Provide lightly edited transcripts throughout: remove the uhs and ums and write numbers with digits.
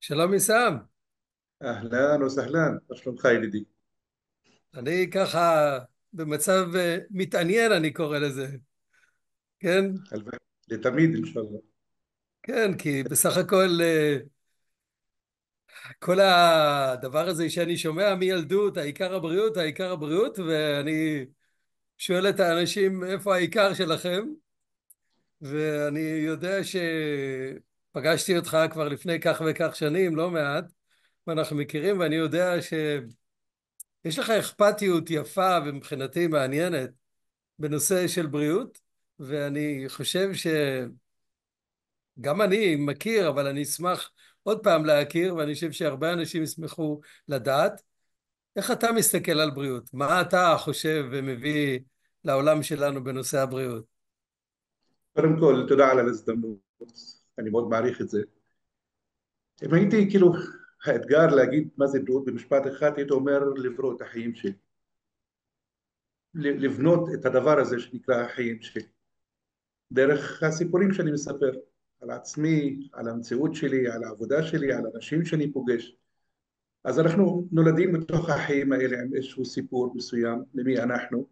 שלום עיסאם, אהלן וסהלן, מה שלומך ידידי? אני ככה במצב מתעניין אני קורא לזה, כן? הלוואי, לתמיד אינשאללה. כן, כי בסך הכל כל הדבר הזה שאני שומע מילדות, העיקר הבריאות, העיקר הבריאות, ואני שואל את האנשים איפה העיקר שלכם, ואני יודע שפגשתי אותך כבר לפני כך וכך שנים, לא מעט, ואנחנו מכירים, ואני יודע שיש לך אכפתיות יפה ומבחינתי מעניינת בנושא של בריאות, ואני חושב שגם אני מכיר, אבל אני אשמח עוד פעם להכיר, ואני חושב שהרבה אנשים ישמחו לדעת איך אתה מסתכל על בריאות, מה אתה חושב ומביא לעולם שלנו בנושא הבריאות. קודם כל, תודה על ההזדמנות, אני מאוד מעריך את זה. אם הייתי האתגר להגיד מה זה בריאות במשפט אחד, הייתי אומר לברוא את החיים שלי, לבנות את הדבר הזה שנקרא החיים שלי, דרך הסיפורים שאני מספר על עצמי, על המציאות שלי, על העבודה שלי, על אנשים שאני פוגש. אז אנחנו נולדים בתוך החיים האלה עם איזשהו סיפור מסוים, למי אנחנו,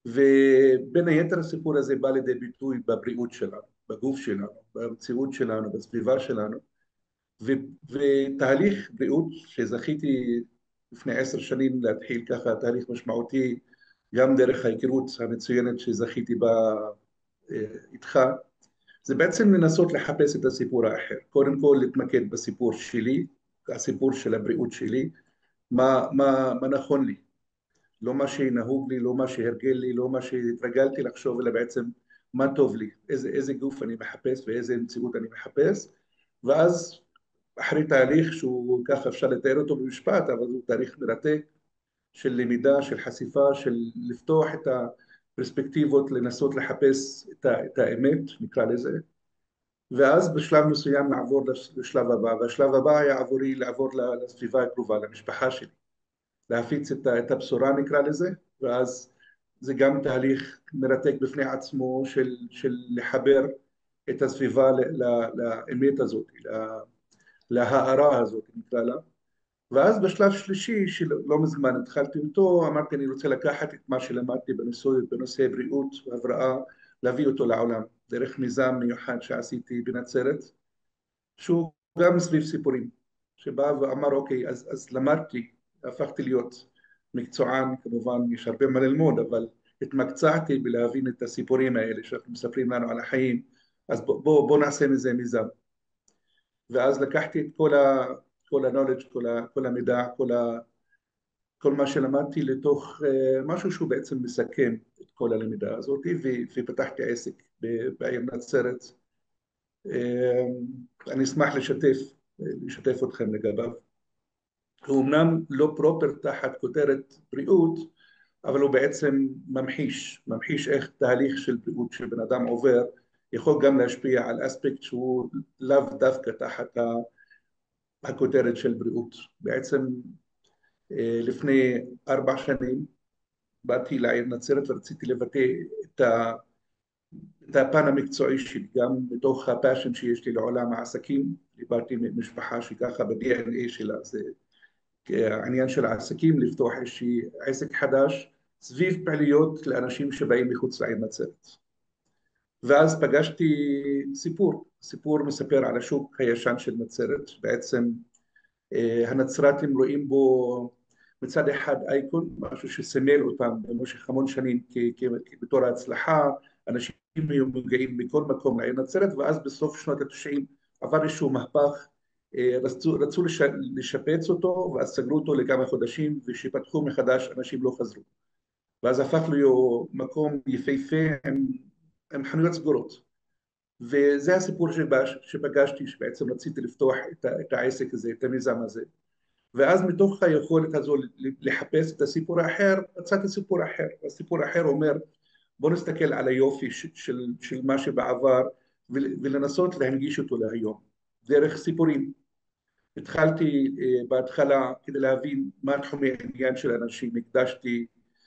ובין היתר הסיפור הזה בא לידי ביטוי בבריאות שלנו, בגוף שלנו, במציאות שלנו, בסביבה שלנו, ו- ותהליך בריאות שזכיתי לפני 10 שנים להתחיל ככה תהליך משמעותי, גם דרך ההיכרות המצוינת שזכיתי בה איתך, זה בעצם לנסות לחפש את הסיפור האחר. קודם כל להתמקד בסיפור שלי, הסיפור של הבריאות שלי, מה נכון לי, לא מה שנהוג לי, לא מה שהרגל לי, לא מה שהתרגלתי לחשוב, אלא בעצם מה טוב לי, איזה גוף אני מחפש ואיזה מציאות אני מחפש. ואז אחרי תהליך שהוא ככה אפשר לתאר אותו במשפט, אבל הוא תהליך מרתק של למידה, של חשיפה, של לפתוח את הפרספקטיבות, לנסות לחפש את האמת, נקרא לזה, ואז בשלב מסוים לעבור לשלב הבא, והשלב הבא היה עבורי לעבור לסביבה הקרובה, למשפחה שלי. להפיץ את הבשורה נקרא לזה, ואז זה גם תהליך מרתק בפני עצמו של לחבר את הסביבה לאמת הזאת, להארה הזאת נקרא לה. ואז בשלב שלישי שלא מזמן התחלתי אותו, אמרתי אני רוצה לקחת את מה שלמדתי בנושא בריאות והבראה, להביא אותו לעולם, דרך מיזם מיוחד שעשיתי בנצרת, שהוא גם סביב סיפורים, שבא ואמר אוקיי, אז למדתי, הפכתי להיות מקצוען, כמובן יש הרבה מה ללמוד, אבל התמקצעתי בלהבין את הסיפורים האלה שאנחנו מספרים לנו על החיים, אז בוא נעשה מזה מיזם. ואז לקחתי את כל ה-knowledge, כל המידע, כל מה שלמדתי לתוך משהו שהוא בעצם מסכם את כל הלמידה הזאת, ופתחתי עסק בעיר נצרת. אני אשמח לשתף אתכם לגביו. הוא אמנם לא פרופר תחת כותרת בריאות, אבל הוא בעצם ממחיש איך תהליך של בריאות שבן אדם עובר, יכול גם להשפיע על אספקט שהוא לאו דווקא תחת הכותרת של בריאות. בעצם לפני 4 שנים באתי לעיר נצרת ורציתי לבטא את את הפן המקצועי שלי, גם מתוך הפאשן שיש לי לעולם העסקים. באתי ממשפחה שככה ב-DNA שלה זה העניין של העסקים, לפתוח איזשהי עסק חדש סביב פעילויות לאנשים שבאים מחוץ לעיר נצרת. ואז פגשתי סיפור מספר על השוק הישן של נצרת. בעצם הנצרתים רואים בו מצד אחד אייקון, משהו שסימל אותם במשך המון שנים בתור ההצלחה, אנשים היו מגיעים מכל מקום לעיר נצרת, ואז בסוף שנות ה-90 עבר איזשהו מהפך, רצו לשפץ אותו, ואז סגרו אותו לכמה חודשים, וכשפתחו מחדש אנשים לא חזרו. ואז הפך להיות מקום יפהפה עם חנויות סגורות. וזה הסיפור שפגשתי, שבעצם רציתי לפתוח את העסק הזה, את המיזם הזה. ואז מתוך היכולת הזו לחפש את הסיפור האחר, מצאתי סיפור אחר. הסיפור האחר אומר, בוא נסתכל על היופי של מה שבעבר, ולנסות להנגיש אותו להיום, דרך סיפורים. התחלתי בהתחלה כדי להבין מה תחומי העניין של אנשים, הקדשתי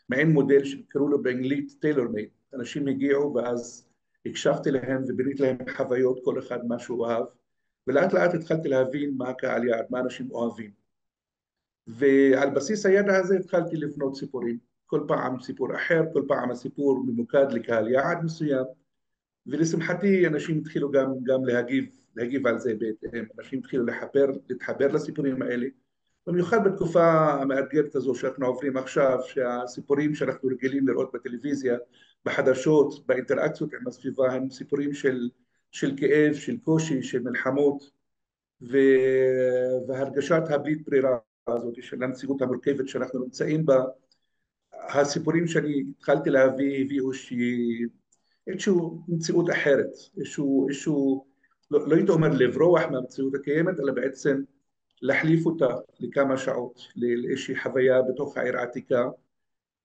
מעין מודל שקראו לו באנגלית טיילור מייד. אנשים הגיעו ואז הקשבתי להם ובניתי להם חוויות, כל אחד מה שהוא אהב, ולאט לאט התחלתי להבין מה קהל יעד, מה אנשים אוהבים. ועל בסיס הידע הזה התחלתי לבנות סיפורים. כל פעם סיפור אחר, כל פעם הסיפור ממוקד לקהל יעד מסוים, ולשמחתי אנשים התחילו גם להגיב על זה בהתאם. אנשים התחילו להתחבר לסיפורים האלה, במיוחד בתקופה המאתגרת הזו שאנחנו עוברים עכשיו, שהסיפורים שאנחנו רגילים לראות בטלוויזיה, בחדשות, באינטראקציות עם הסביבה, הם סיפורים של כאב, של קושי, של מלחמות, ו... והרגשת הבלית ברירה הזאת של המציאות המורכבת שאנחנו נמצאים בה. הסיפורים שאני התחלתי להביא הביאו איזושהי מציאות אחרת, לא הייתי אומר לברוח מהמציאות הקיימת, אלא בעצם להחליף אותה לכמה שעות לאיזושהי חוויה בתוך העיר העתיקה.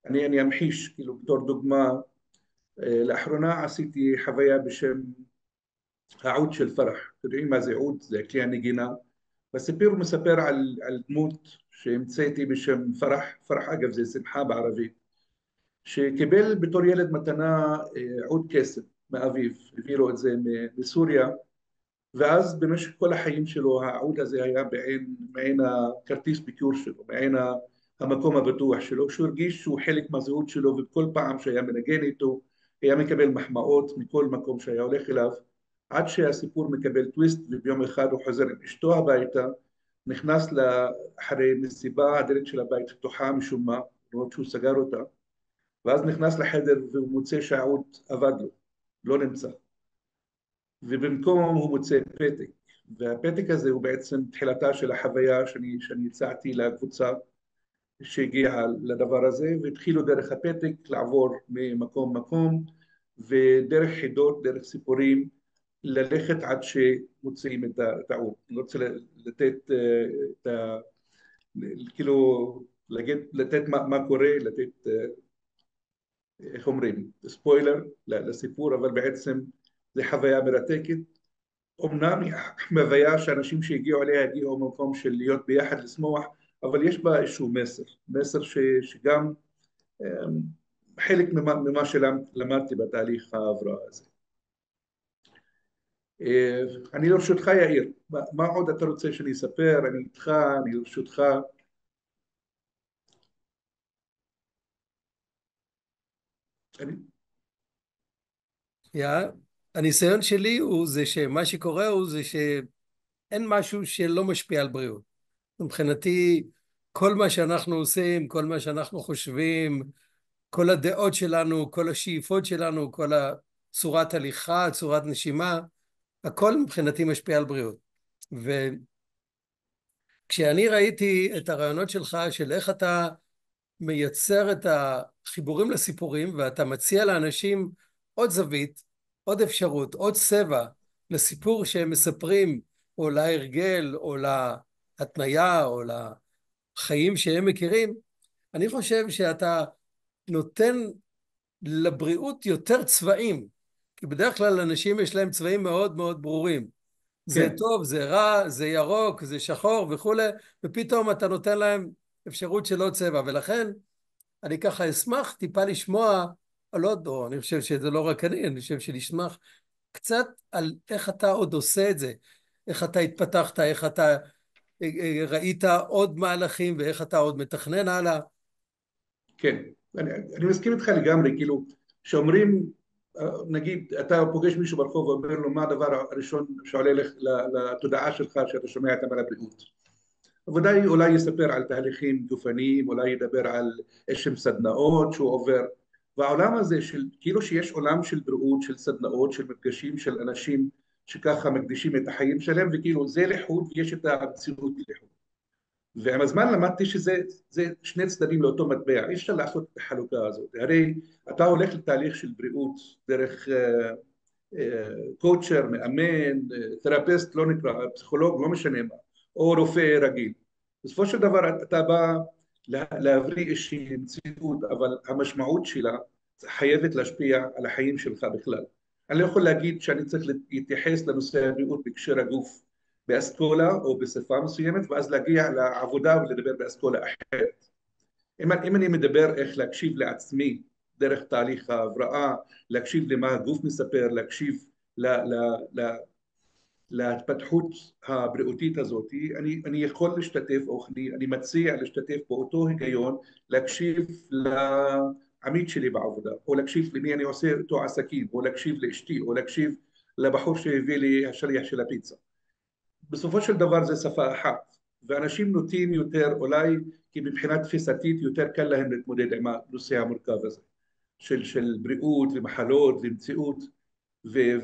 אני אמחיש, כאילו בתור דוגמה, לאחרונה עשיתי חוויה בשם העוד של פרח. אתם יודעים מה זה עוד? זה כלי הנגינה. והסיפור מספר על דמות שהמצאתי בשם פרח, פרח אגב זה שמחה בערבית, שקיבל בתור ילד מתנה עוד קסם מאביו, הביא לו את זה מסוריה, ואז במשך כל החיים שלו העוד הזה היה מעין הכרטיס ביקור שלו, מעין המקום הבטוח שלו, שהוא הרגיש שהוא חלק מהזהות שלו, וכל פעם שהיה מנגן איתו היה מקבל מחמאות מכל מקום שהיה הולך אליו, עד שהסיפור מקבל טוויסט, וביום אחד הוא חוזר עם אשתו הביתה, נכנס אחרי מסיבה, הדלת של הבית פתוחה משום מה, למרות שהוא סגר אותה, ואז נכנס לחדר והוא מוצא שהעוד אבד לו, לא נמצא. ובמקום הוא מוצא פתק, והפתק הזה הוא בעצם תחילתה של החוויה שאני הצעתי לקבוצה שהגיעה לדבר הזה, והתחילו דרך הפתק לעבור ממקום מקום, ודרך חידות, דרך סיפורים, ללכת עד שמוצאים את העוד. אני רוצה לתת את ה... כאילו, לתת מה קורה, לתת, איך אומרים, ספוילר לסיפור, אבל בעצם זה חוויה מרתקת. אמנם היא חוויה שאנשים שהגיעו אליה הגיעו ממקום של להיות ביחד לשמוח, אבל יש בה איזשהו מסר שגם חלק ממה שלמדתי בתהליך ההבראה הזה. אני לרשותך יאיר, מה עוד אתה רוצה שאני אספר? אני איתך, אני לרשותך. אני... יא, הניסיון שלי הוא זה שמה שקורה הוא זה שאין משהו שלא משפיע על בריאות. מבחינתי, כל מה שאנחנו עושים, כל מה שאנחנו חושבים, כל הדעות שלנו, כל השאיפות שלנו, כל צורת הליכה, צורת נשימה, הכל מבחינתי משפיע על בריאות. וכשאני ראיתי את הרעיונות שלך של איך אתה מייצר את החיבורים לסיפורים, ואתה מציע לאנשים עוד זווית, עוד אפשרות, עוד צבע לסיפור שהם מספרים, או להרגל, או להתניה, או לחיים שהם מכירים, אני חושב שאתה נותן לבריאות יותר צבעים, כי בדרך כלל אנשים יש להם צבעים מאוד מאוד ברורים. זה כן, טוב, זה רע, זה ירוק, זה שחור וכולי, ופתאום אתה נותן להם אפשרות של עוד צבע, ולכן אני ככה אשמח טיפה לשמוע על עוד, או אני חושב שזה לא רק אני חושב שנשמח קצת על איך אתה עוד עושה את זה, איך אתה התפתחת, איך אתה ראית עוד מהלכים, ואיך אתה עוד מתכנן הלאה. כן. אני מסכים איתך לגמרי, כאילו, שאומרים, נגיד, אתה פוגש מישהו ברחוב ואומר לו, מה הדבר הראשון שעולה לך לתודעה שלך שאתה שומע את המילה בריאות? ודאי אולי יספר על תהליכים גופניים, אולי ידבר על איזשהם סדנאות שהוא עובר. והעולם הזה של, כאילו שיש עולם של בריאות, של סדנאות, של מפגשים של אנשים שככה מקדישים את החיים שלהם, וכאילו זה לחוד ויש את המציאות לחוד. ועם הזמן למדתי שזה שני צדדים לאותו מטבע, אי אפשר לעשות את החלוקה הזאת. הרי אתה הולך לתהליך של בריאות דרך קואוצ'ר, מאמן, תרפיסט, לא נקרא, פסיכולוג, לא משנה מה, או רופא רגיל. בסופו של דבר אתה בא להבריא איזושהי מציאות, אבל המשמעות שלה חייבת להשפיע על החיים שלך בכלל. אני לא יכול להגיד שאני צריך להתייחס לנושא הבריאות בקשר הגוף באסכולה או בשפה מסוימת, ואז להגיע לעבודה ולדבר באסכולה אחרת. אם אני מדבר איך להקשיב לעצמי דרך תהליך ההבראה, להקשיב למה הגוף מספר, להקשיב ל, ל, ל, להתפתחות הבריאותית הזאת, אני יכול להשתתף, או אני מציע להשתתף באותו היגיון, להקשיב לעמית שלי בעבודה, או להקשיב למי אני עושה איתו עסקים, או להקשיב לאשתי, או להקשיב לבחור שהביא לי השליח של הפיצה. בסופו של דבר זה שפה אחת, ואנשים נוטים יותר, אולי כי מבחינה תפיסתית יותר קל להם להתמודד עם הנושא המורכב הזה, של בריאות ומחלות ומציאות,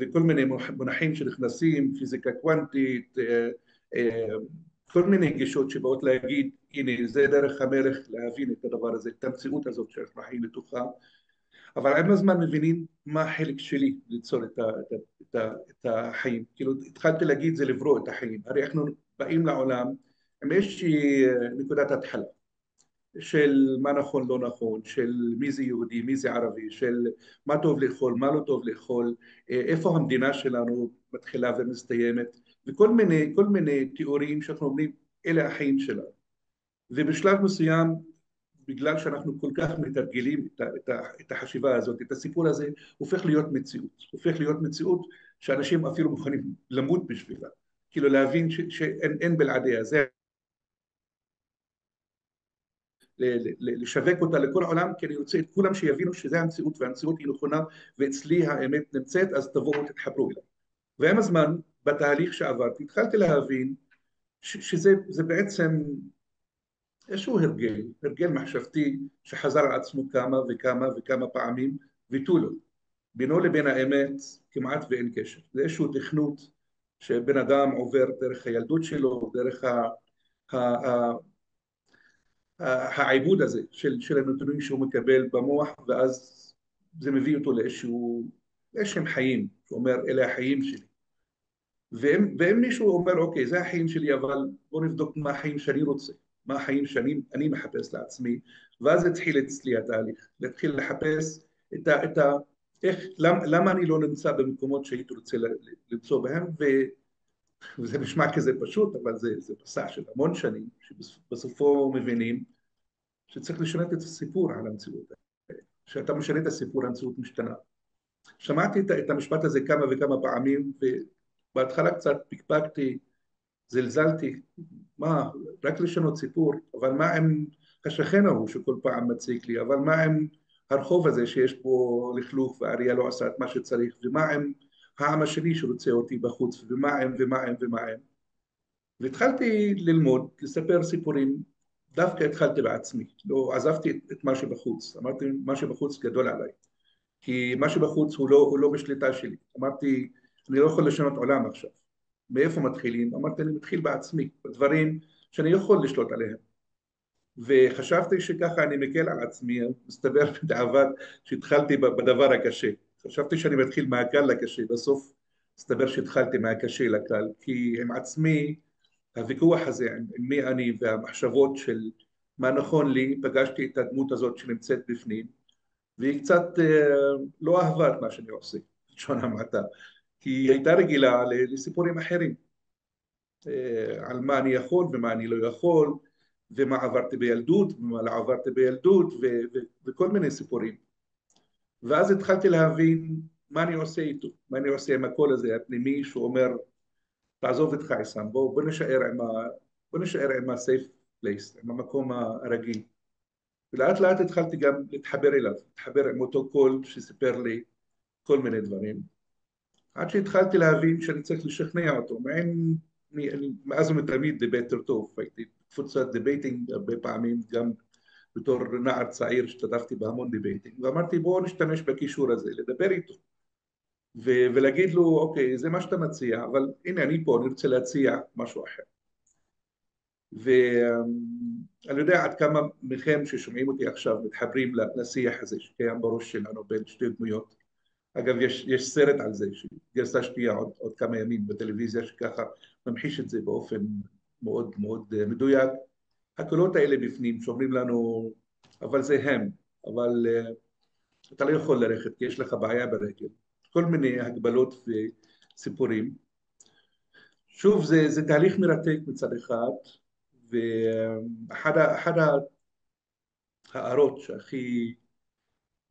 וכל מיני מונחים שנכנסים, פיזיקה קוונטית, אה, כל מיני גישות שבאות להגיד, הנה, זה דרך המלך להבין את הדבר הזה, את המציאות הזאת שאנחנו חיים לתוכה, אבל עם הזמן מבינים מה החלק שלי ליצור את החיים. כאילו, התחלתי להגיד זה לברוא את החיים. הרי אנחנו באים לעולם עם איזושהי נקודת התחלה. של מה נכון לא נכון, של מי זה יהודי, מי זה ערבי, של מה טוב לאכול, מה לא טוב לאכול, איפה המדינה שלנו מתחילה ומסתיימת, כל מיני תיאורים שאנחנו אומרים, אלה החיים שלנו. ובשלב מסוים, בגלל שאנחנו כל כך מתרגלים את החשיבה הזאת, את הסיפור הזה, הופך להיות מציאות. הופך להיות מציאות שאנשים אפילו מוכנים למות בשבילה. כאילו להבין שאין בלעדיה, זה לשווק אותה לכל העולם, כי אני רוצה את כולם שיבינו שזה המציאות והמציאות היא נכונה ואצלי האמת נמצאת, אז תבואו תתחברו אליה. ועם הזמן, בתהליך שעברתי, התחלתי להבין שזה בעצם איזשהו הרגל מחשבתי שחזר על עצמו כמה וכמה וכמה פעמים ותו לא. בינו לבין האמת כמעט ואין קשר. זה איזשהו תכנות שבן אדם עובר דרך הילדות שלו, דרך העיבוד הזה של הנתונים שהוא מקבל במוח, ואז זה מביא אותו לאיזשהם חיים, הוא אומר אלה החיים שלי. ואם מישהו אומר אוקיי זה החיים שלי, אבל בוא נבדוק מה החיים שאני רוצה, מה החיים שאני מחפש לעצמי, ואז התחיל אצלי התהליך, להתחיל לחפש למה אני לא נמצא במקומות שהייתי רוצה למצוא בהם, וזה נשמע כזה פשוט, אבל זה מסע של המון שנים, שבסופו מבינים שצריך לשנות את הסיפור על המציאות. כשאתה משנה את הסיפור, המציאות משתנה. שמעתי את המשפט הזה כמה וכמה פעמים, ובהתחלה קצת פקפקתי, זלזלתי, מה, רק לשנות סיפור, אבל מה עם השכן ההוא שכל פעם מציק לי, אבל מה עם הרחוב הזה שיש בו לכלוך והאריה לא עשה את מה שצריך, ומה עם העם השני שרוצה אותי בחוץ, ומה עם ומה עם ומה עם. והתחלתי ללמוד, לספר סיפורים, דווקא התחלתי בעצמי, לא עזבתי את מה שבחוץ, אמרתי מה שבחוץ גדול עליי, כי מה שבחוץ הוא לא בשליטה שלי, אמרתי אני לא יכול לשנות עולם עכשיו, מאיפה מתחילים? אמרתי אני מתחיל בעצמי, בדברים שאני יכול לשלוט עליהם, וחשבתי שככה אני מקל על עצמי, מסתבר בדיעבד שהתחלתי בדבר הקשה, חשבתי שאני מתחיל מהקל לקשה, בסוף מסתבר שהתחלתי מהקשה לקל, כי עם עצמי הוויכוח הזה עם מי אני והמחשבות של מה נכון לי, פגשתי את הדמות הזאת שנמצאת בפנים, והיא קצת לא אהבה את מה שאני עושה, בלשון המעטה, כי היא הייתה רגילה לסיפורים אחרים, על מה אני יכול ומה אני לא יכול, ומה עברתי בילדות ומה לא עברתי בילדות, וכל מיני סיפורים. ואז התחלתי להבין מה אני עושה איתו, מה אני עושה עם הקול הזה הפנימי שהוא אומר תעזוב את חייסם, בוא נשאר עם ה-safe place, עם המקום הרגיל. ולאט לאט התחלתי גם להתחבר אליו, להתחבר עם אותו קול שסיפר לי כל מיני דברים, עד שהתחלתי להבין שאני צריך לשכנע אותו, מאז ומתמיד דיבייטר טוב, הייתי קבוצת דיבייטינג הרבה פעמים, גם בתור נער צעיר השתתפתי בהמון דיבייטינג, ואמרתי בואו נשתמש בקישור הזה, לדבר איתו. ולהגיד לו אוקיי זה מה שאתה מציע אבל הנה אני פה אני רוצה להציע משהו אחר, ואני יודע עד כמה מכם ששומעים אותי עכשיו מתחברים לשיח הזה שקיים בראש שלנו בין שתי דמויות. אגב יש סרט על זה שגרסה שנייה עוד כמה ימים בטלוויזיה שככה ממחיש את זה באופן מאוד מאוד מדויק. הקולות האלה בפנים שאומרים לנו אבל זה הם, אבל אתה לא יכול ללכת כי יש לך בעיה ברגל, כל מיני הגבלות וסיפורים. שוב, זה תהליך מרתק מצד אחד, ואחד ההערות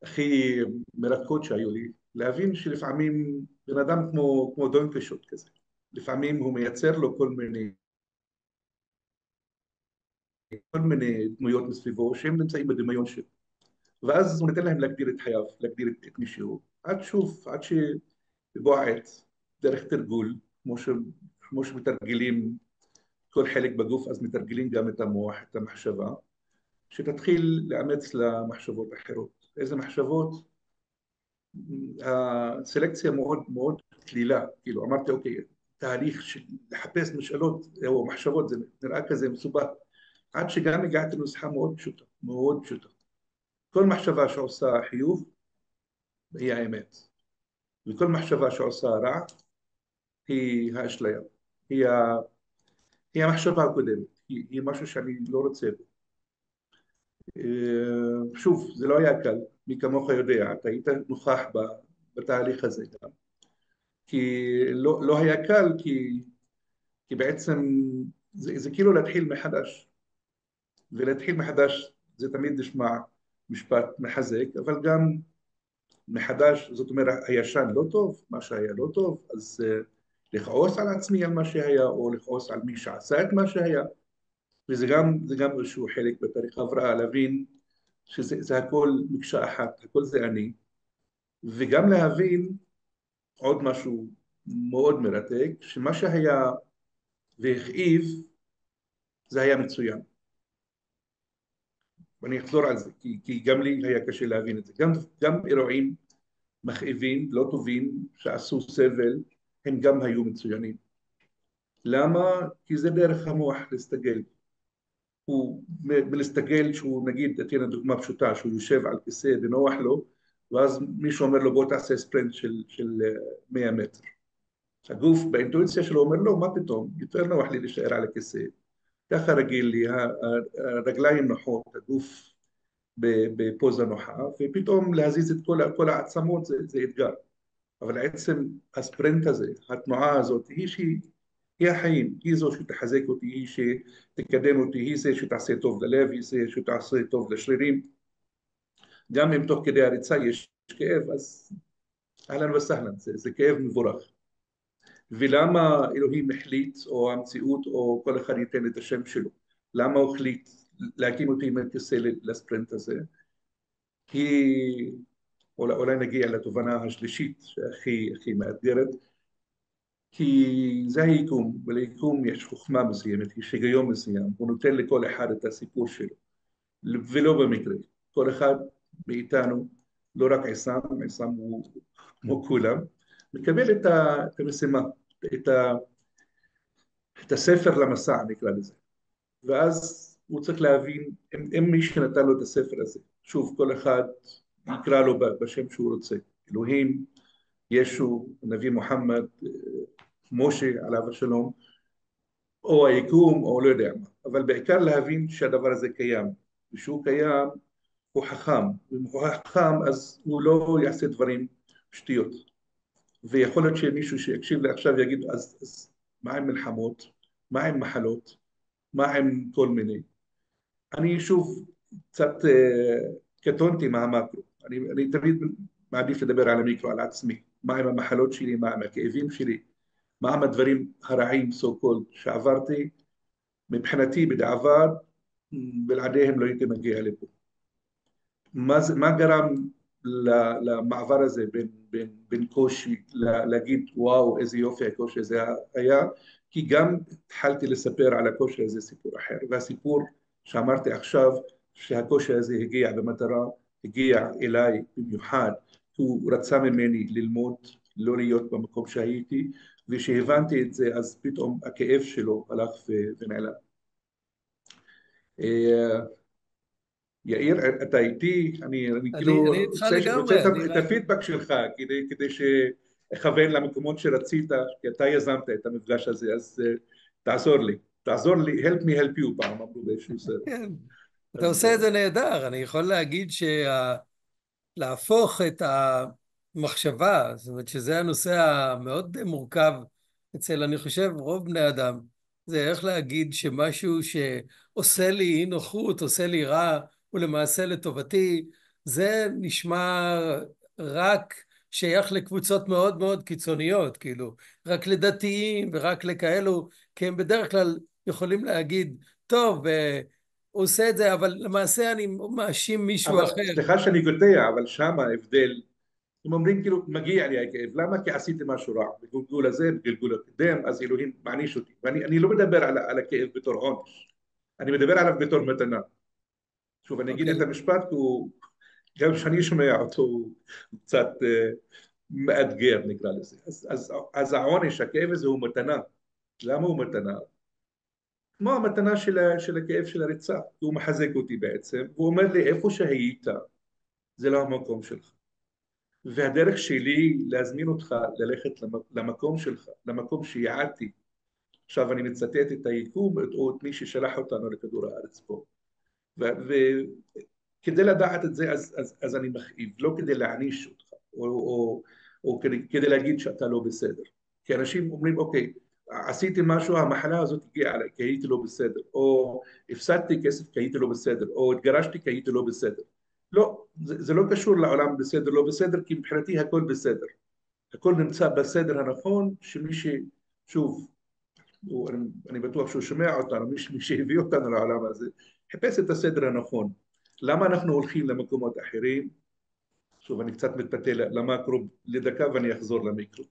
הכי מרתקות שהיו לי, להבין שלפעמים בן אדם כמו דון קישוט כזה, לפעמים הוא מייצר לו כל מיני דמויות מסביבו שהם נמצאים בדמיון שלו. ואז הוא נותן להם להגדיר את חייו, להגדיר את מי שהוא, עד שבוא העת, דרך תרגול, כמו שמתרגלים כל חלק בגוף, אז מתרגלים גם את המוח, את המחשבה, שתתחיל לאמץ למחשבות אחרות. איזה מחשבות? הסלקציה מאוד מאוד כלילה, כאילו אמרתי אוקיי, תהליך של לחפש משאלות או מחשבות זה נראה כזה מסובך, עד שגם הגעתי לנוסחה מאוד פשוטה, מאוד פשוטה. כל מחשבה שעושה חיוב היא האמת, וכל מחשבה שעושה רע היא האשליה, היא, ה... היא המחשבה הקודמת, היא משהו שאני לא רוצה בו. שוב, זה לא היה קל, מי כמוך יודע, אתה היית נוכח בתהליך הזה גם, כי לא היה קל, כי בעצם זה כאילו להתחיל מחדש, ולהתחיל מחדש זה תמיד נשמע משפט מחזק, אבל גם מחדש, זאת אומרת, הישן לא טוב, מה שהיה לא טוב, אז לכעוס על עצמי על מה שהיה, או לכעוס על מי שעשה את מה שהיה, וזה גם איזשהו חלק בתהליך ההבראה, להבין שזה הכל מקשה אחת, הכל זה אני, וגם להבין עוד משהו מאוד מרתק, שמה שהיה והכאיב, זה היה מצוין. ואני אחזור על זה, כי גם לי היה קשה להבין את זה. גם אירועים מכאיבים, לא טובים, שעשו סבל, הם גם היו מצוינים. למה? כי זה דרך המוח להסתגל. הוא מלהסתגל שהוא, נגיד, אתן דוגמה פשוטה, שהוא יושב על כיסא ונוח לו, ואז מישהו אומר לו בוא תעשה ספרינט של 100 מטר. הגוף באינטואיציה שלו אומר לו, מה פתאום, יותר נוח לי להישאר על הכיסא. ככה רגיל לי, הרגליים נוחות, הגוף בפוזה נוחה, ופתאום להזיז את כל העצמות זה אתגר. אבל עצם הספרינט הזה, התנועה הזאת, היא החיים, היא זו שתחזק אותי, היא שתקדם אותי, היא זה שתעשה טוב ללב, היא זה שתעשה טוב לשרירים. גם אם תוך כדי הריצה יש כאב, אז אהלן וסהלן, זה כאב מבורך. ולמה אלוהים החליט, או המציאות, או כל אחד ייתן את השם שלו? למה הוא החליט להקים אותי עם הכיסא לספרינט הזה? כי אולי נגיע לתובנה השלישית, שהכי מאתגרת, כי זה היקום, וליקום יש חוכמה מסוימת, יש היגיון מסוים, הוא נותן לכל אחד את הסיפור שלו, ולא במקרה, כל אחד מאיתנו, לא רק עיסם הוא כמו כולם, מקבל את המשימה, את, ה, את הספר למסע נקרא לזה, ואז הוא צריך להבין אם מי שנתן לו את הספר הזה, שוב כל אחד יקרא לו בשם שהוא רוצה, אלוהים, ישו, הנביא מוחמד, משה עליו השלום, או היקום או לא יודע מה, אבל בעיקר להבין שהדבר הזה קיים, ושהוא קיים הוא חכם, ואם הוא חכם אז הוא לא יעשה דברים שטויות, ויכול להיות שמישהו שיקשיב לי עכשיו יגיד אז מה עם מלחמות, מה עם מחלות, מה עם כל מיני, אני שוב קצת קטונתי מהמקרו, אני תמיד מעדיף לדבר על המיקרו, על עצמי, מה עם המחלות שלי, מה עם הכאבים שלי, מה עם הדברים הרעים so called שעברתי, מבחינתי בדיעבד, בלעדיהם לא הייתי מגיע לפה. מה גרם למעבר הזה בין קושי להגיד וואו איזה יופי הקושי הזה היה, כי גם התחלתי לספר על הקושי הזה סיפור אחר, והסיפור שאמרתי עכשיו שהקושי הזה הגיע במטרה, הגיע אליי במיוחד, הוא רצה ממני ללמוד, לא להיות במקום שהייתי, וכשהבנתי את זה אז פתאום הכאב שלו הלך ונעלם. יאיר, אתה איתי, אני כאילו אני איתך רוצה לגמרי, אני את רק... הפידבק שלך כדי שאכוון למקומות שרצית, כי אתה יזמת את המפגש הזה, אז תעזור לי, help me help you פעם אמרו באיזשהו סרט. כן, אתה אז עושה את זה נהדר. אני יכול להגיד להפוך את המחשבה, זאת אומרת שזה הנושא המאוד מורכב אצל, אני חושב, רוב בני אדם, זה איך להגיד שמשהו שעושה לי אי נוחות, עושה לי רע, הוא למעשה לטובתי, זה נשמע רק שייך לקבוצות מאוד מאוד קיצוניות, כאילו, רק לדתיים ורק לכאלו, כי הם בדרך כלל יכולים להגיד, טוב, הוא עושה את זה, אבל למעשה אני מאשים מישהו אבל אחר. סליחה שאני קוטע, אבל שם ההבדל, הם אומרים כאילו מגיע לי הכאב, למה? כי עשיתי משהו רע, בגלגול הזה, בגלגול הקודם, אז אלוהים מעניש אותי. ואני לא מדבר על הכאב בתור עונש, אני מדבר עליו בתור מתנה. שוב, אני אגיד את אוקיי. המשפט, הוא, גם כשאני שומע אותו, הוא קצת מאתגר נקרא לזה. אז העונש, הכאב הזה הוא מתנה. למה הוא מתנה? כמו המתנה של הכאב של הריצה, הוא מחזק אותי בעצם, הוא אומר לי איפה שהיית, זה לא המקום שלך. והדרך שלי להזמין אותך ללכת למקום שלך, למקום שיעדתי. עכשיו אני מצטט את היקום או את מי ששלח אותנו לכדור הארץ פה. וכדי לדעת את זה אז אני מכאיב, לא כדי להעניש אותך או כדי להגיד שאתה לא בסדר. כי אנשים אומרים אוקיי, עשיתי משהו, המחלה הזאת הגיעה אליי כי הייתי לא בסדר, או הפסדתי כסף כי הייתי לא בסדר, או התגרשתי כי הייתי לא בסדר. לא, זה לא קשור לעולם בסדר לא בסדר, כי מבחינתי הכל בסדר. הכל נמצא בסדר הנכון, שמי ש... שוב, אני בטוח שהוא שומע אותנו, מי שהביא אותנו לעולם הזה, חיפש את הסדר הנכון. למה אנחנו הולכים למקומות אחרים? שוב, אני קצת מתפתה למקרו לדקה ואני אחזור למיקרו.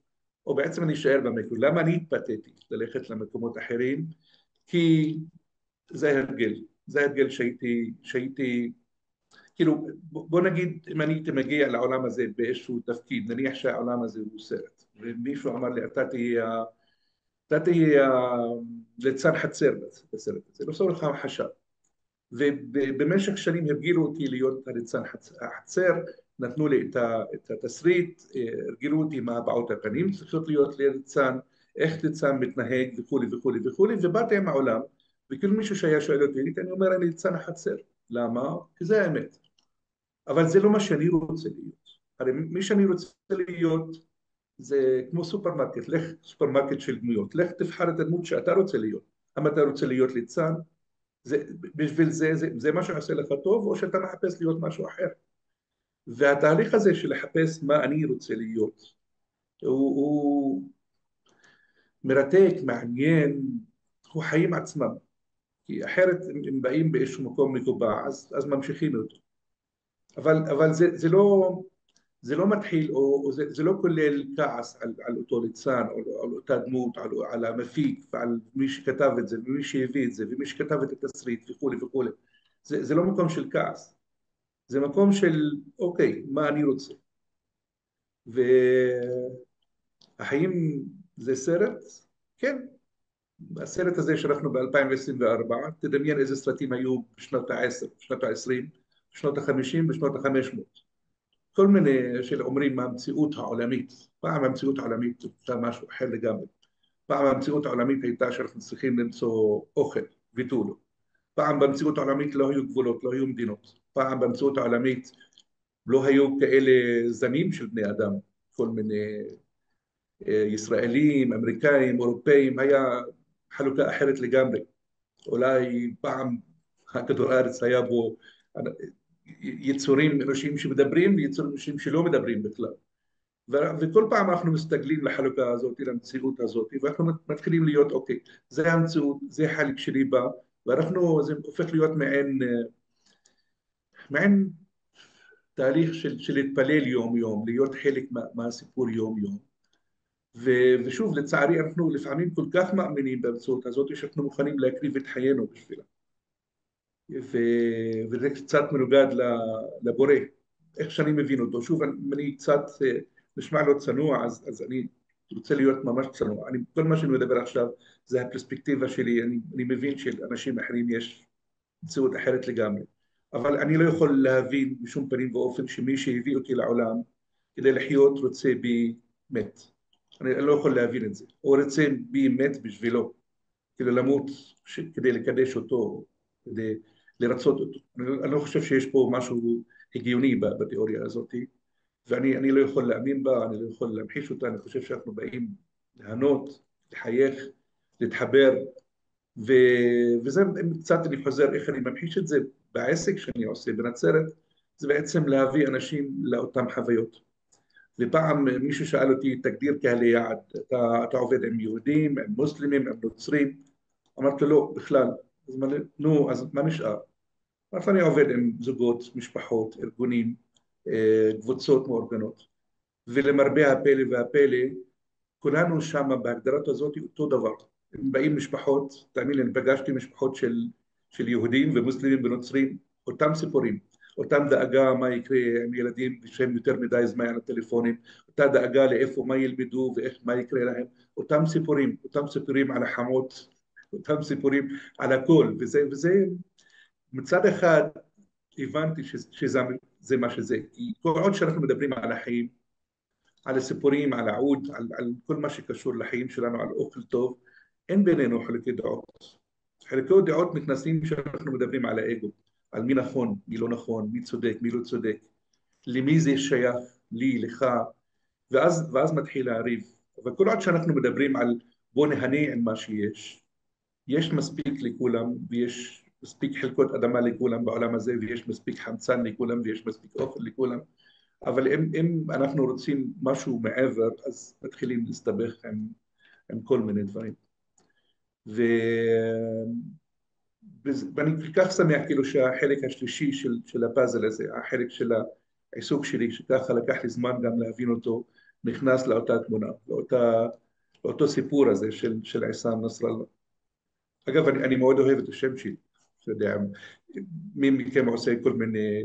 או בעצם אני אשאר במיקרו. למה אני התפתיתי ללכת למקומות אחרים? כי זה הרגל. זה הרגל שהייתי כאילו, בוא נגיד, אם אני הייתי מגיע לעולם הזה באיזשהו תפקיד, נניח שהעולם הזה הוא סרט, ומישהו אמר לי, אתה תהיה ליצן חצר בסרט הזה, לא לך המחשה. ובמשך שנים הרגילו אותי להיות הליצן החצר, נתנו לי את התסריט, הרגילו אותי מה הבעות הפנים צריכות להיות ליצן, איך ליצן מתנהג וכולי וכולי וכולי, ובאתי עם העולם, וכאילו מישהו שהיה שואל אותי, אני אומר, אני ליצן החצר. למה? כי זה האמת. אבל זה לא מה שאני רוצה להיות. הרי מי שאני רוצה להיות זה כמו סופרמרקט, לך סופרמרקט של דמויות, לך תבחר את הדמות שאתה רוצה להיות. אם אתה רוצה להיות ליצן, בשביל זה מה שעושה לך טוב, או שאתה מחפש להיות משהו אחר. והתהליך הזה של לחפש מה אני רוצה להיות, הוא מרתק, מעניין, הוא חיים עצמם. כי אחרת אם באים באיזשהו מקום מקובע, אז ממשיכים אותו. אבל זה לא מתחיל, או זה לא כולל כעס על אותו ליצן, או על אותה דמות, על המפיק, ועל מי שכתב את זה, ומי שהביא את זה, ומי שכתב את התסריט, וכולי וכולי. זה לא מקום של כעס, זה מקום של, אוקיי, מה אני רוצה. והחיים זה סרט? כן. הסרט הזה שאנחנו ב-2024, תדמיין איזה סרטים היו בשנות ה-10, בשנות ה-20, בשנות ה-50, בשנות ה-500. כל מיני שאומרים מהמציאות העולמית. פעם המציאות העולמית הייתה משהו אחר לגמרי. פעם המציאות העולמית הייתה שאנחנו צריכים למצוא אוכל ותו לא. פעם במציאות העולמית לא היו גבולות, לא היו מדינות. פעם במציאות העולמית לא היו כאלה זנים של בני אדם, כל מיני ישראלים, אמריקאים, אירופאים, היה חלוקה אחרת לגמרי. אולי פעם הכדור הארץ היה בו יצורים אנושיים שמדברים ויצורים אנושיים שלא מדברים בכלל. וכל פעם אנחנו מסתגלים לחלוקה הזאת, למציאות הזאת, ואנחנו מתחילים להיות, אוקיי, זה המציאות, זה חלק שלי בה, ואנחנו, זה הופך להיות מעין תהליך של להתפלל יום יום, להיות חלק מהסיפור יום יום. ושוב, לצערי, אנחנו לפעמים כל כך מאמינים במציאות הזאת, שאנחנו מוכנים להקריב את חיינו בשבילה. וזה קצת מנוגד לבורא, איך שאני מבין אותו. שוב, אני קצת נשמע לא צנוע, אז אני רוצה להיות ממש צנוע. כל מה שאני מדבר עכשיו זה הפרספקטיבה שלי, אני מבין שלאנשים אחרים יש מציאות אחרת לגמרי. אבל אני לא יכול להבין בשום פנים ואופן שמי שהביא אותי לעולם כדי לחיות רוצה בי מת. אני לא יכול להבין את זה. או רוצה בי מת בשבילו. כדי למות, כדי לקדש אותו, כדי לרצות אותו. אני לא חושב שיש פה משהו הגיוני בתיאוריה הזאת, ואני לא יכול להאמין בה, אני לא יכול להמחיש אותה, אני חושב שאנחנו באים ליהנות, לחייך, להתחבר, ו... וזה קצת, אני חוזר איך אני ממחיש את זה בעסק שאני עושה בנצרת, זה בעצם להביא אנשים לאותן חוויות. ופעם מישהו שאל אותי, תגדיר קהל יעד, אתה עובד עם יהודים, עם מוסלמים, עם נוצרים? אמרתי לו, לא, בכלל. אז מה נשאר? אמרתי לו, אני עובד עם זוגות, משפחות, ארגונים, קבוצות מאורגנות. ולמרבה הפלא והפלא, כולנו שם בהגדרת הזאת אותו דבר. הם באים משפחות, תאמין לי, אני פגשתי משפחות של יהודים ומוסלמים ונוצרים, אותם סיפורים, אותם דאגה מה יקרה עם ילדים שהם יותר מדי זמן על הטלפונים, אותה דאגה לאיפה מה ילמדו ואיך מה יקרה להם, אותם סיפורים על החמות, אותם סיפורים על הכל, וזה מצד אחד הבנתי שזה מה שזה, כי כל עוד שאנחנו מדברים על החיים, על הסיפורים, על העוד, על כל מה שקשור לחיים שלנו, על אוכל טוב, אין בינינו חילוקי דעות. חילוקי דעות מתנסים כשאנחנו מדברים על האגו, על מי נכון, מי לא נכון, מי צודק, מי לא צודק, למי זה שייך, לי, לך, ואז מתחיל הריב. אבל כל עוד שאנחנו מדברים על בוא נהנה עם מה שיש, יש מספיק לכולם, ויש מספיק חלקות אדמה לכולם בעולם הזה, ויש מספיק חמצן לכולם, ויש מספיק אוכל לכולם, אבל אם אנחנו רוצים משהו מעבר, אז מתחילים להסתבך עם כל מיני דברים. ו... ואני כל כך שמח כאילו שהחלק השלישי של הפאזל הזה, החלק של העיסוק שלי, שככה לקח לי זמן גם להבין אותו, נכנס לאותה תמונה, לאותו סיפור הזה של עיסאם נסראללה. אגב, אני מאוד אוהב את השם שלי, אתה יודע, מי מכם עושה כל מיני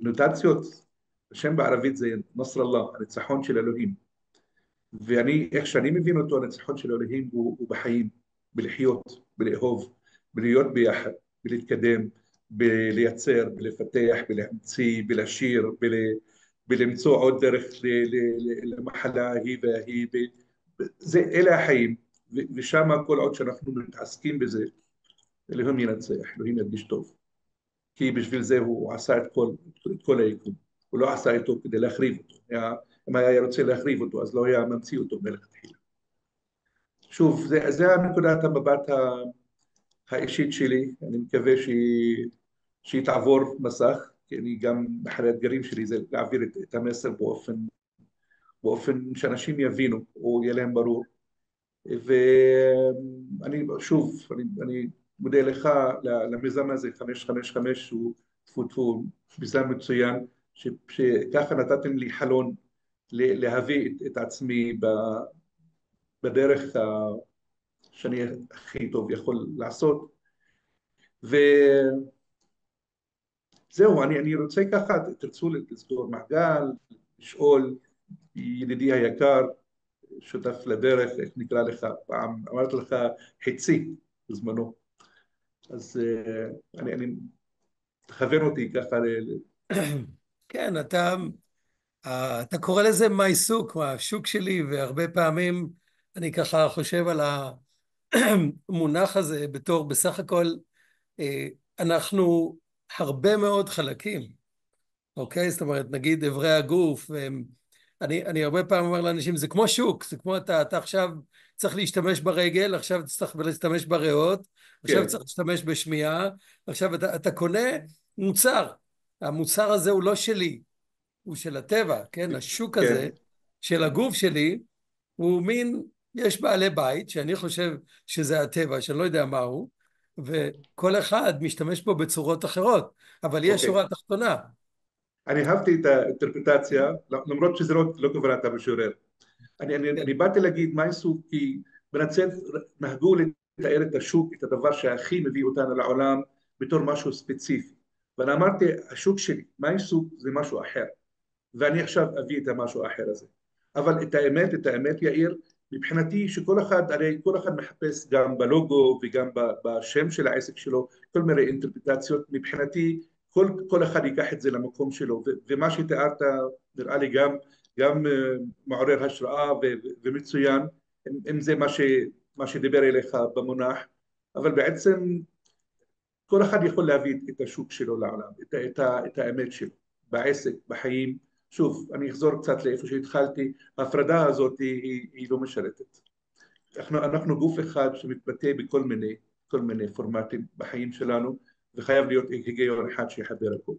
נוטציות, השם בערבית זה נסראללה, הניצחון של אלוהים. ואני, איך שאני מבין אותו, הניצחון של אלוהים הוא בחיים, בלחיות, בלאהוב, בלהיות ביחד, בלהתקדם, בלייצר, בלפתח, בלהמציא, בלשיר, בלמצוא עוד דרך למחלה ההיא וההיא. אלה החיים, ושם כל עוד שאנחנו מתעסקים בזה, אלוהים ינצח, אלוהים ירגיש טוב. כי בשביל זה הוא עשה את כל היקום. הוא לא עשה אותו כדי להחריב אותו. אם היה רוצה להחריב אותו, אז לא היה ממציא אותו מלכתחילה. שוב, זה נקודת המבט האישית שלי. אני מקווה שהיא תעבור מסך, כי אני גם, אחד האתגרים שלי זה להעביר את המסר באופן שאנשים יבינו, או יהיה להם ברור. ואני שוב, אני מודה לך למיזם הזה, 555, הוא טפו טפו, מיזם מצוין, שככה נתתם לי חלון להביא את עצמי בדרך שאני הכי טוב יכול לעשות. וזהו, אני רוצה ככה, תרצו לסגור מעגל, לשאול, ידידי היקר, שותף לדרך, איך נקרא לך, פעם אמרתי לך חצי בזמנו, אז אני תכוון אותי ככה כן, אתה קורא לזה מהעיסוק, מהשוק שלי, והרבה פעמים אני ככה חושב על המונח הזה בתור בסך הכל אנחנו הרבה מאוד חלקים, אוקיי? זאת אומרת, נגיד איברי הגוף, אני הרבה פעמים אומר לאנשים, זה כמו שוק, זה כמו אתה עכשיו צריך להשתמש ברגל, עכשיו צריך להשתמש בריאות, עכשיו כן, צריך להשתמש בשמיעה, עכשיו אתה קונה מוצר, המוצר הזה הוא לא שלי, הוא של הטבע, כן? השוק הזה כן, של הגוף שלי הוא מין, יש בעלי בית שאני חושב שזה הטבע, שאני לא יודע מהו, וכל אחד משתמש בו בצורות אחרות, אבל יש אוקיי. שורה תחתונה. אני אהבתי את האינטרפרטציה, למרות שזה לא כוונת המשורר. כן. אני באתי להגיד מה העיסוק, כי בנצרת נהגו לתאר את השוק, את הדבר שהכי מביא אותנו לעולם, בתור משהו ספציפי. ואני אמרתי, השוק שלי, מה העיסוק זה משהו אחר. ואני עכשיו אביא את המשהו האחר הזה. אבל את האמת יאיר, מבחינתי שכל אחד, הרי כל אחד מחפש גם בלוגו וגם בשם של העסק שלו, כל מיני אינטרפטציות, מבחינתי כל אחד ייקח את זה למקום שלו, ומה שתיארת נראה לי גם מעורר השראה ומצוין, אם זה מה שדיבר אליך במונח, אבל בעצם כל אחד יכול להביא את השוק שלו לעולם, את האמת שלו, בעסק, בחיים. שוב, אני אחזור קצת לאיפה שהתחלתי, ההפרדה הזאת היא לא משרתת. אנחנו גוף אחד שמתבטא כל מיני פורמטים בחיים שלנו, וחייב להיות היגיון אחד שיחבר הכל.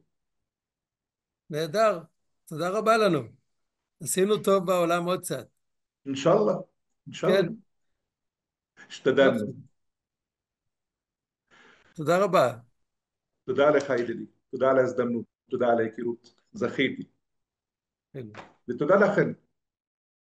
נהדר. תודה רבה לנו. עשינו טוב בעולם עוד קצת. إن شاء الله. إن شاء الله. כן, اشتدلنا. יופי. תודה רבה. תודה לך ידידי, תודה על ההזדמנות, תודה על ההיכרות, זכיתי. כן. ותודה לכם.